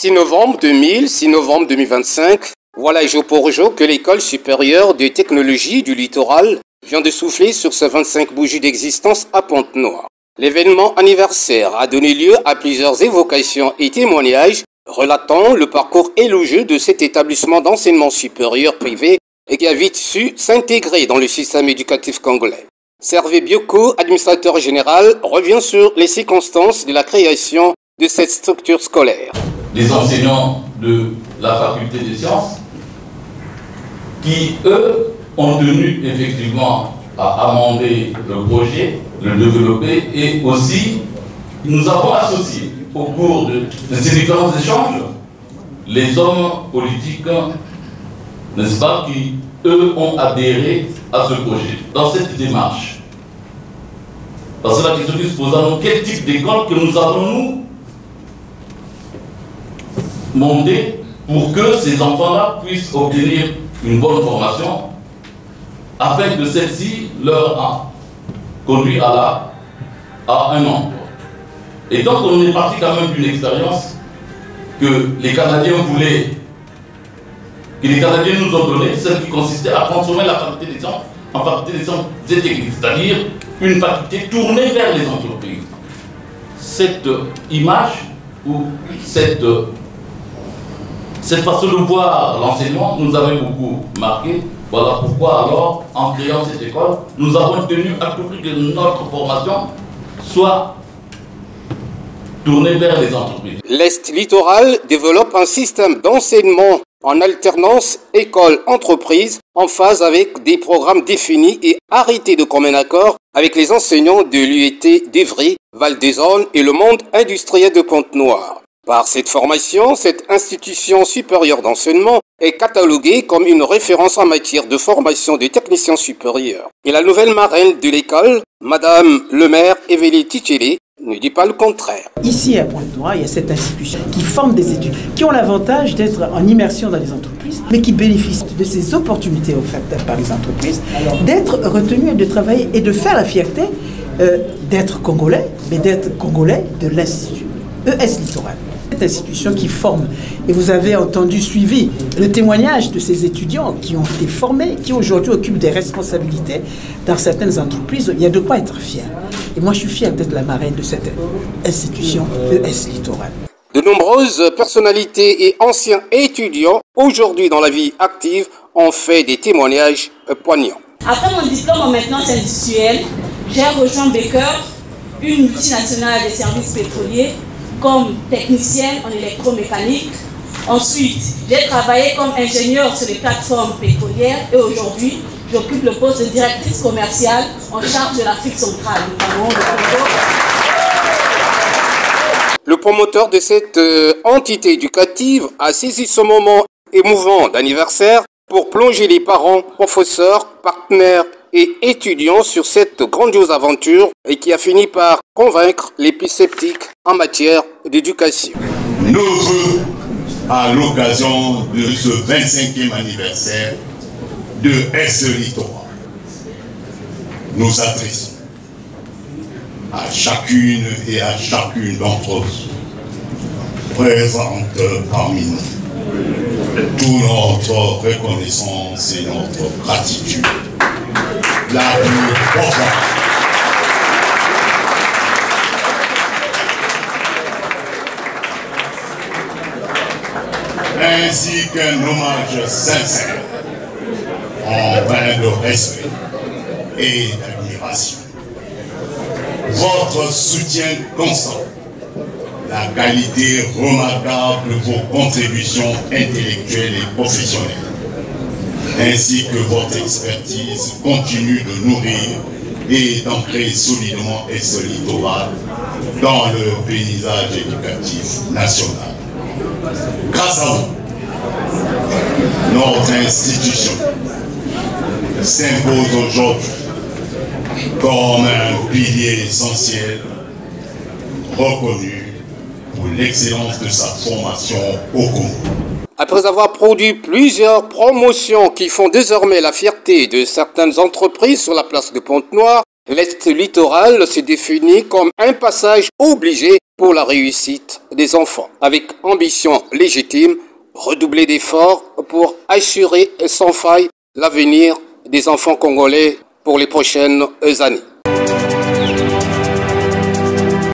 6 novembre 2000, 6 novembre 2025, voilà jour pour jour que l'École supérieure de technologie du littoral vient de souffler sur ses 25 bougies d'existence à Pointe-Noire. L'événement anniversaire a donné lieu à plusieurs évocations et témoignages relatant le parcours élogieux de cet établissement d'enseignement supérieur privé et qui a vite su s'intégrer dans le système éducatif congolais. Servé Bioko, administrateur général, revient sur les circonstances de la création de cette structure scolaire. Les enseignants de la faculté des sciences qui, eux, ont tenu effectivement à amender le projet, le développer, et aussi nous avons associé au cours de ces différents échanges les hommes politiques, n'est-ce pas, qui, eux, ont adhéré à ce projet. Dans cette démarche, parce que la question qui se pose à nous, quel type d'école que nous avons-nous monté pour que ces enfants-là puissent obtenir une bonne formation afin que celle-ci leur a conduit à un emploi. Et donc on est parti quand même d'une expérience que les Canadiens voulaient, que les Canadiens nous ont donnée, celle qui consistait à transformer la faculté des sciences en faculté des sciences et techniques, c'est-à-dire une faculté tournée vers les entreprises. Cette image ou cette façon de voir l'enseignement nous avait beaucoup marqué. Voilà pourquoi alors, en créant cette école, nous avons tenu à tout prix que notre formation soit tournée vers les entreprises. L'Est littoral développe un système d'enseignement en alternance école-entreprise en phase avec des programmes définis et arrêtés de commun accord avec les enseignants de l'UET d'Evry, Val-des-Ornes et le monde industriel de Pointe-Noire. Par cette formation, cette institution supérieure d'enseignement est cataloguée comme une référence en matière de formation des techniciens supérieurs. Et la nouvelle marraine de l'école, Madame le maire Evely Ticheli, ne dit pas le contraire. Ici à Pointe-Noire, il y a cette institution qui forme des étudiants qui ont l'avantage d'être en immersion dans les entreprises, mais qui bénéficient de ces opportunités offertes par les entreprises, d'être retenus et de travailler et de faire la fierté d'être congolais, mais d'être congolais de l'Institut ES Littoral. Cette institution qui forme, et vous avez suivi le témoignage de ces étudiants qui ont été formés, qui aujourd'hui occupent des responsabilités dans certaines entreprises. Il y a de quoi être fier. Et moi, je suis fier d'être la marraine de cette institution ES Littoral. De nombreuses personnalités et anciens étudiants, aujourd'hui dans la vie active, ont fait des témoignages poignants. Après mon diplôme en maintenance industrielle, j'ai rejoint Baker, une multinationale des services pétroliers, comme technicienne en électromécanique. Ensuite, j'ai travaillé comme ingénieur sur les plateformes pétrolières et aujourd'hui, j'occupe le poste de directrice commerciale en charge de l'Afrique centrale, notamment le Congo. Le promoteur de cette entité éducative a saisi ce moment émouvant d'anniversaire pour plonger les parents, professeurs, partenaires et étudiants sur cette grandiose aventure et qui a fini par convaincre les plus sceptiques en matière d'éducation. Nous heureux à l'occasion de ce 25e anniversaire de ES Littoral. Nous adressons à chacune et à chacune d'entre vous présentes parmi nous toute notre reconnaissance et notre gratitude la plus profonde. Ainsi qu'un hommage sincère, empreint de respect et d'admiration. Votre soutien constant, la qualité remarquable de vos contributions intellectuelles et professionnelles, ainsi que votre expertise continue de nourrir et d'ancrer solidement ES Littoral dans le paysage éducatif national. Grâce à vous, notre institution s'impose aujourd'hui comme un pilier essentiel reconnu pour l'excellence de sa formation au Congo. Après avoir produit plusieurs promotions qui font désormais la fierté de certaines entreprises sur la place de Pointe-Noire, L'Est littoral se définit comme un passage obligé pour la réussite des enfants, avec ambition légitime, redoubler d'efforts pour assurer sans faille l'avenir des enfants congolais pour les prochaines années.